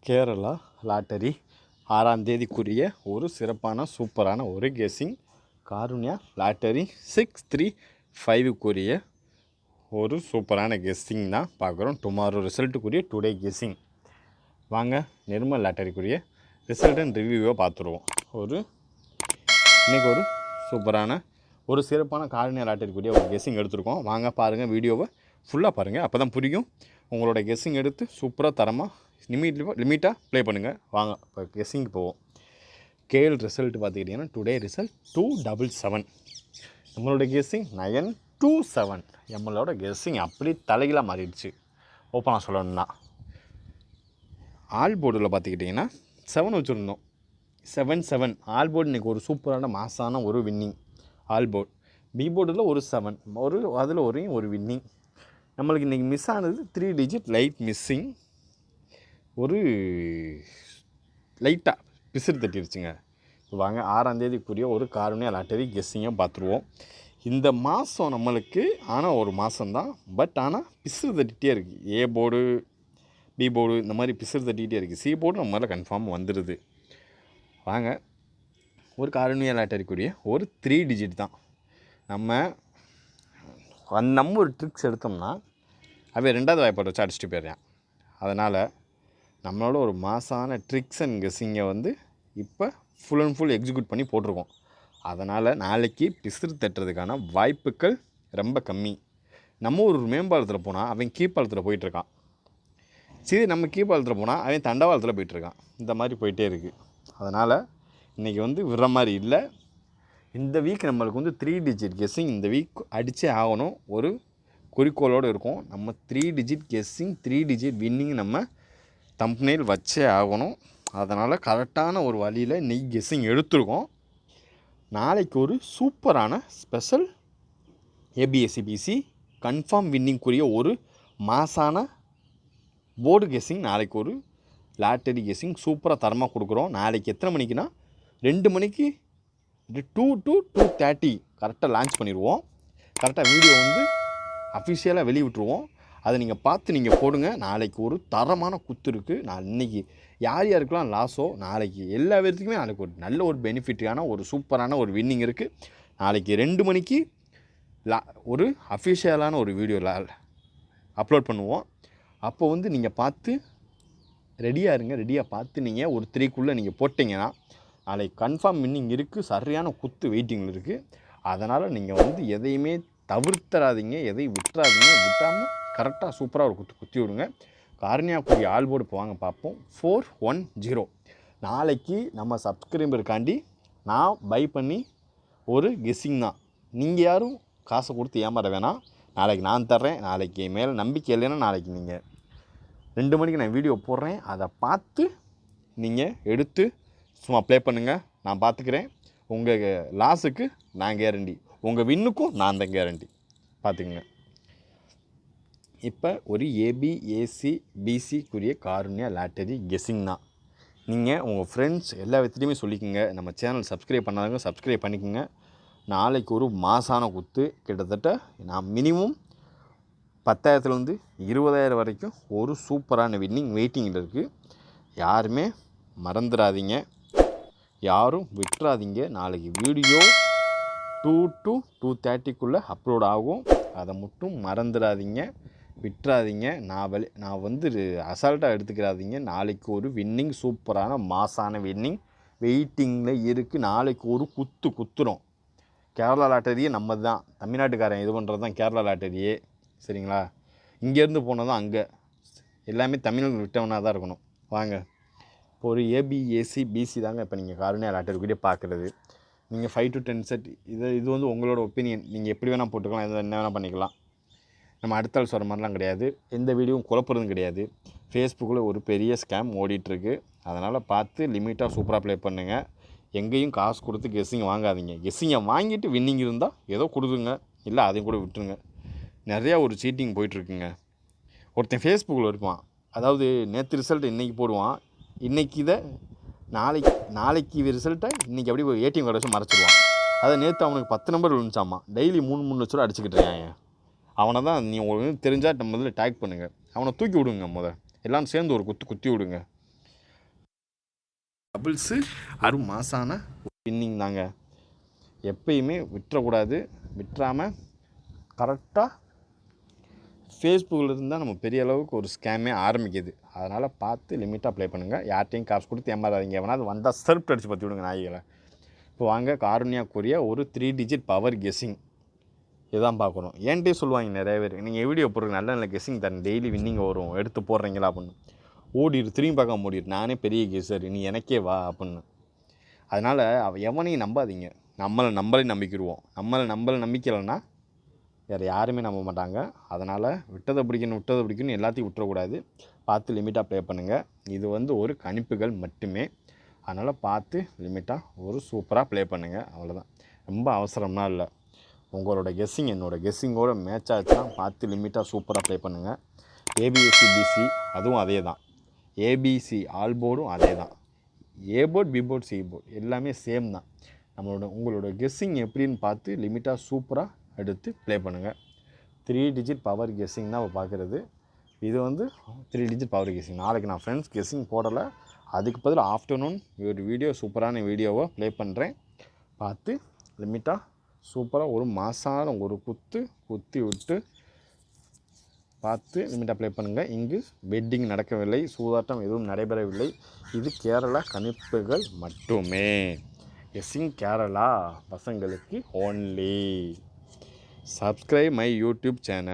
Kerala lottery 6ஆம் தேதிக்குரிய ஒரு சிறப்பான சூப்பரான ஒரு கெஸ்ஸிங். காருண்யா லாட்டரி 635க்குரிய ஒரு சூப்பரான கெஸ்ஸிங் தான் பார்க்குறோம். டுமாரோ ரிசல்ட்டுக்குரிய டுடே கெஸ்ஸிங். வாங்க நிர்மல் லாட்டரிக்குரிய ரிசல்ட் அண்ட் ரிவ்யூவை பார்த்துருவோம். இன்றைக்கி ஒரு சூப்பரான ஒரு சிறப்பான காருண்யா லாட்டரிக்குரிய ஒரு கெஸ்ஸிங் எடுத்துருக்கோம். வாங்க பாருங்கள், வீடியோவை ஃபுல்லாக பாருங்கள், அப்போ தான் புரியும். உங்களோட கெஸ்ஸிங் எடுத்து சூப்பராக தரமாக லிமிட்டாக ப்ளே பண்ணுங்கள். வாங்க இப்போ கெஸ்ஸிங்க்கு போவோம். கேஎல் ரிசல்ட் பார்த்துக்கிட்டிங்கன்னா டுடே ரிசல்ட் 277. நம்மளோட கெஸ்ஸிங் 927. நம்மளோட கெஸ்ஸிங் அப்படி தலைகளாக மாறிடுச்சு. ஓப்பனாக சொல்லணும்னா ஆல் போர்டில் பார்த்துக்கிட்டிங்கன்னா 7 வச்சுருந்தோம். 7 ஆல் போர்டு இன்றைக்கி ஒரு சூப்பரான மாசான ஒரு வின்னிங். ஆல் போர்டு பி போர்டில் ஒரு 7 அதில் ஒரு வின்னிங். நம்மளுக்கு இன்றைக்கி மிஸ் ஆனது 3 டிஜிட் லைட் மிஸ்ஸிங். ஒரு லைட்டாக பிசிறு தட்டிடுச்சுங்க. வாங்க 6ஆம் தேதிக்குரிய ஒரு காருண்யா லாட்டரி கெஸ்ஸிங்கை பார்த்துருவோம். இந்த மாதம் நம்மளுக்கு ஆனால் ஒரு மாதம்தான், பட் ஆனால் பிசிறு தட்டிகிட்டே இருக்குது. ஏ போர்டு பி போர்டு இந்த மாதிரி பிசிறு தட்டிக்கிட்டே இருக்குது. சி போர்டு நம்ம மேலே கன்ஃபார்ம் வந்துடுது. வாங்க ஒரு காருண்யா லாட்டரிக்குரிய ஒரு 3 டிஜிட் தான். நம்ம ஒரு ட்ரிக்ஸ் எடுத்தோம்னா அவன் 2வது வாய்ப்பாட்டை வச்சு அடிச்சுட்டு போயிடுறான். அதனால் நம்மளோட ஒரு மாசான ட்ரிக்ஸ் அண்ட் கெஸ்ஸிங்கை இப்போ ஃபுல் அண்ட் ஃபுல் எக்ஸிக்யூட் பண்ணி போட்டிருக்கோம். அதனால் நாளைக்கு பிசிறு தட்டுறதுக்கான வாய்ப்புகள் ரொம்ப கம்மி. நம்ம ஒரு மேம்பாலத்தில் போனால் அவன் கீழ்பாலத்தில் போயிட்டுருக்கான். சரி, நம்ம கீழ்பாலத்தில் போனால் அவன் தண்டவாளத்தில் போயிட்டுருக்கான். இந்த மாதிரி போயிட்டே இருக்குது. அதனால் இன்றைக்கி விடுற மாதிரி இல்லை. இந்த வீக் நம்மளுக்கு 3 டிஜிட் கெஸ்ஸிங் இந்த வீக் அடித்தே ஆகணும். ஒரு குறிக்கோளோடு இருக்கும். நம்ம 3 டிஜிட் கெஸ்ஸிங் 3 டிஜிட் வின்னிங் நம்ம தம்ப்நெயில் வச்சே ஆகணும். அதனால் கரெக்டான ஒரு வழியில் இன்றைக்கி கெஸ்ஸிங் எடுத்துருக்கோம். நாளைக்கு ஒரு சூப்பரான ஸ்பெஷல் ஏபிஎஸ்சிபிசி கன்ஃபார்ம் வின்னிங்குரிய ஒரு மாசான போர்டு கெஸ்ஸிங், நாளைக்கு ஒரு லாட்டரி கெஸ்ஸிங் சூப்பராக தரமாக கொடுக்குறோம். நாளைக்கு எத்தனை மணிக்குன்னா 2 மணிக்கு 2 to 2:30 கரெக்டாக லான்ச் பண்ணிடுவோம். கரெக்டாக வீடியோ அஃபிஷியலாக வெளியிட்டுருவோம். அதை நீங்கள் பார்த்து நீங்கள் போடுங்க. நாளைக்கு ஒரு தரமான குத்து இருக்குது. நான் இன்றைக்கி யார் யாருக்கெல்லாம் லாஸோ நாளைக்கு எல்லா பேர்த்துக்குமே நாளைக்கு ஒரு நல்ல ஒரு பெனிஃபிட்டான ஒரு சூப்பரான ஒரு வின்னிங் இருக்குது. நாளைக்கு 2 மணிக்கு ஒரு அஃபிஷியலான ஒரு வீடியோ அப்லோட் பண்ணுவோம். அப்போ நீங்கள் பார்த்து ரெடியாக இருங்க. ரெடியாக பார்த்து நீங்கள் ஒரு 3க்குள்ளே நீங்கள் போட்டிங்கன்னா நாளைக்கு கன்ஃபார்ம் வின்னிங் இருக்குது. சரியான குத்து வெயிட்டிங்கில் இருக்குது. அதனால் நீங்கள் எதையுமே தவிர்த்தராதிங்க, எதையும் விட்டாமல் கரெக்டாக சூப்பராக ஒரு குத்தி விடுங்க. காருண்யாக்குரிய ஆல் போர்டு போவாங்க பார்ப்போம். 410 நாளைக்கு நம்ம சப்ஸ்கிரைபருக்காண்டி நான் பை பண்ணி ஒரு கெஸ்ஸிங் தான். நீங்கள் யாரும் காசை கொடுத்து ஏமாற வேணாம். நாளைக்கு நான் தர்றேன். நாளைக்கு மேலே நம்பிக்கை இல்லைன்னா நாளைக்கு நீங்கள் 2 மணிக்கு நான் வீடியோ போடுறேன். அதை பார்த்து நீங்கள் எடுத்து சும்மா ப்ளே பண்ணுங்கள். நான் பார்த்துக்கிறேன். உங்கள் லாஸுக்கு நான் கேரண்டி, உங்கள் வின்னுக்கும் நான் தான் கேரண்டி. பார்த்துக்குங்க. இப்போ ஒரு ஏபிஏசிபிசிக்குரிய காருண்யா லாட்டரி கெஸ்ஸிங் தான். நீங்கள் உங்கள் ஃப்ரெண்ட்ஸ் எல்லா விதத்துலையுமே சொல்லிக்கோங்க. நம்ம சேனல் சப்ஸ்கிரைப் பண்ணாதவங்க சப்ஸ்கிரைப் பண்ணிக்கோங்க. நாளைக்கு ஒரு மாசான குத்து கிட்டத்தட்ட நான் மினிமம் 10,000 20,000 வரைக்கும் ஒரு சூப்பரான வின்னிங் வெயிட்டிங்கில் இருக்குது. யாருமே மறந்துடாதீங்க, யாரும் விட்டுறாதீங்க. நாளைக்கு வீடியோ 2 to 2:30க்குள்ளே அப்லோட் ஆகும். அதை மட்டும் மறந்துடாதீங்க, விட்டுறாதீங்க. நான் அசால்ட்டாக எடுத்துக்கிறாதீங்க. நாளைக்கு ஒரு வின்னிங் சூப்பரான மாசான வின்னிங் வெயிட்டிங்கில் இருக்குது. நாளைக்கு ஒரு குத்துறோம். கேரளா லாட்டரியே நம்ம தான், தமிழ்நாட்டுக்காரன் இது பண்ணுறது தான் கேரளா லாட்டரியே. சரிங்களா? இங்கேருந்து போனால் தான் அங்கே எல்லாமே தமிழ் விட்டவனாக தான் இருக்கணும். வாங்க இப்போ ஒரு ஏபிஏசிபிசி தாங்க இப்போ நீங்கள் காருண்யா லாட்டரிக்குள்ளே பார்க்குறது. நீங்கள் 5 to 10 செட் இது உங்களோட ஒப்பீனியன். நீங்கள் எப்படி வேணால் போட்டுக்கலாம், என்ன வேணால் பண்ணிக்கலாம். நம்ம அடுத்த ஆள் சொல்கிற மாதிரிலாம் கிடையாது. எந்த வீடியோவும் குழப்பறதும் கிடையாது. ஃபேஸ்புக்கில் ஒரு பெரிய ஸ்கேம் ஓடிட்டுருக்கு. அதனால் பார்த்து லிமிட்டாக சூப்பராக ப்ளே பண்ணுங்கள். எங்கேயும் காசு கொடுத்து கெஸ்ஸிங் வாங்காதீங்க. கெஸ்ஸிங்கை வாங்கிட்டு வின்னிங் இருந்தால் ஏதோ கொடுத்துங்க, இல்லை அதையும் கூட விட்டுருங்க. நிறையா ஒரு சீட்டிங் போயிட்டுருக்குங்க. ஒருத்தன் ஃபேஸ்புக்கில் இருப்பான், அதாவது நேற்று ரிசல்ட் இன்றைக்கி போடுவான், இன்றைக்கி இதை நாளைக்கு ரிசல்ட்டை இன்றைக்கி அப்படியே ஒரு ஏடிஎம் கார்டு வச்சு மறைச்சிடுவான். அதை நேற்று அவனுக்கு 10 நம்பர் விழுந்துச்சாமா. டெய்லி 3 லட்ச ரூபா அடிச்சுக்கிட்டு இருக்காங்க. அவனை தான் உங்களுக்கு தெரிஞ்சால் நம்ம டேக் பண்ணுங்கள். அவனை தூக்கி விடுங்க. எல்லோரும் சேர்ந்து ஒரு குத்தி விடுங்க. டபுள்ஸு மாசான வின்னிங் தாங்க. எப்பயுமே விட்டுறக்கூடாது. விட்டுறாமல் கரெக்டாக ஃபேஸ்புக்கில் இருந்தால் நம்ம பெரிய அளவுக்கு ஒரு ஸ்கேமே ஆரம்பிக்குது. அதனால் பார்த்து லிமிட்டாக ப்ளே பண்ணுங்கள். யார்ட்டையும் காசு கொடுத்து ஏமாறாதீங்க. எவனா அது வந்தால் சர்ப் அடித்து பற்றி விடுங்க நாய்களை. இப்போ வாங்க காருண்யாக்குரிய ஒரு 3 டிஜிட் பவர் கெஸ்ஸிங் இதுதான் பார்க்குறோம். ஏன்ட்டே சொல்லுவாங்க நிறைய பேர், நீங்கள் வீடியோ போடுறீங்க நல்ல நல்ல கெஸ்ஸிங் தரேன், டெய்லி வின்னிங் வரும், எடுத்து போடுறீங்களா அப்படின்னு. ஓடிடு, திரும்பி பார்க்க ஓடிடு, நானே பெரிய கெஸ்ஸர், நீ எனக்கே வா அப்படின்னு. அதனால் எவனையும் நம்பாதீங்க. நம்மளே நம்பிக்கிடுவோம். நம்மளை நம்பிக்கலைன்னா வேறு யாருமே நம்ப மாட்டாங்க. அதனால் விட்டதை பிடிக்கணும் எல்லாத்தையும் விட்டுறக்கூடாது. பார்த்து லிமிட்டாக ப்ளே பண்ணுங்கள். இது வந்து ஒரு கணிப்புகள் மட்டுமே. அதனால் பார்த்து லிமிட்டாக ஒரு சூப்பராக ப்ளே பண்ணுங்கள். அவ்வளோதான். ரொம்ப அவசரம்னா இல்லை. உங்களோட கெஸ்ஸிங் என்னோடய கெஸ்ஸிங்கோட மேட்ச் ஆச்சுன்னா பார்த்து லிமிட்டாக சூப்பராக ப்ளே பண்ணுங்கள். ஏபிஎஸ்சி பிசி அதுவும் அதே தான். ஏபிசி ஆல் போர்டும் அதே தான். A board B board C board எல்லாமே சேம் தான். உங்களோட கெஸ்ஸிங் எப்படின்னு பார்த்து லிமிட்டாக சூப்பராக எடுத்து ப்ளே பண்ணுங்கள். 3 டிஜிட் பவர் கெஸ்ஸிங் தான் பார்க்குறது. இது வந்து 3 டிஜிட் பவர் கெஸ்ஸிங். நாளைக்கு நான் ஃப்ரெண்ட்ஸ் கெஸ்ஸிங் போடலை, அதுக்கு பதில் ஆஃப்டர்நூன் ஒரு வீடியோ சூப்பரான வீடியோவை ப்ளே பண்ணுறேன். பார்த்து லிமிட்டாக சூப்பராக ஒரு மாசான ஒரு குத்தி விட்டு பார்த்து லிமிட்டாக ப்ளே பண்ணுங்கள். இங்கு பெட்டிங் நடக்கவில்லை, சூதாட்டம் எதுவும் நடைபெறவில்லை. இது கேரளா கணிப்புகள் மட்டுமே. கெஸ்ஸிங் கேரளா பசங்களுக்கு only. Subscribe my YouTube channel.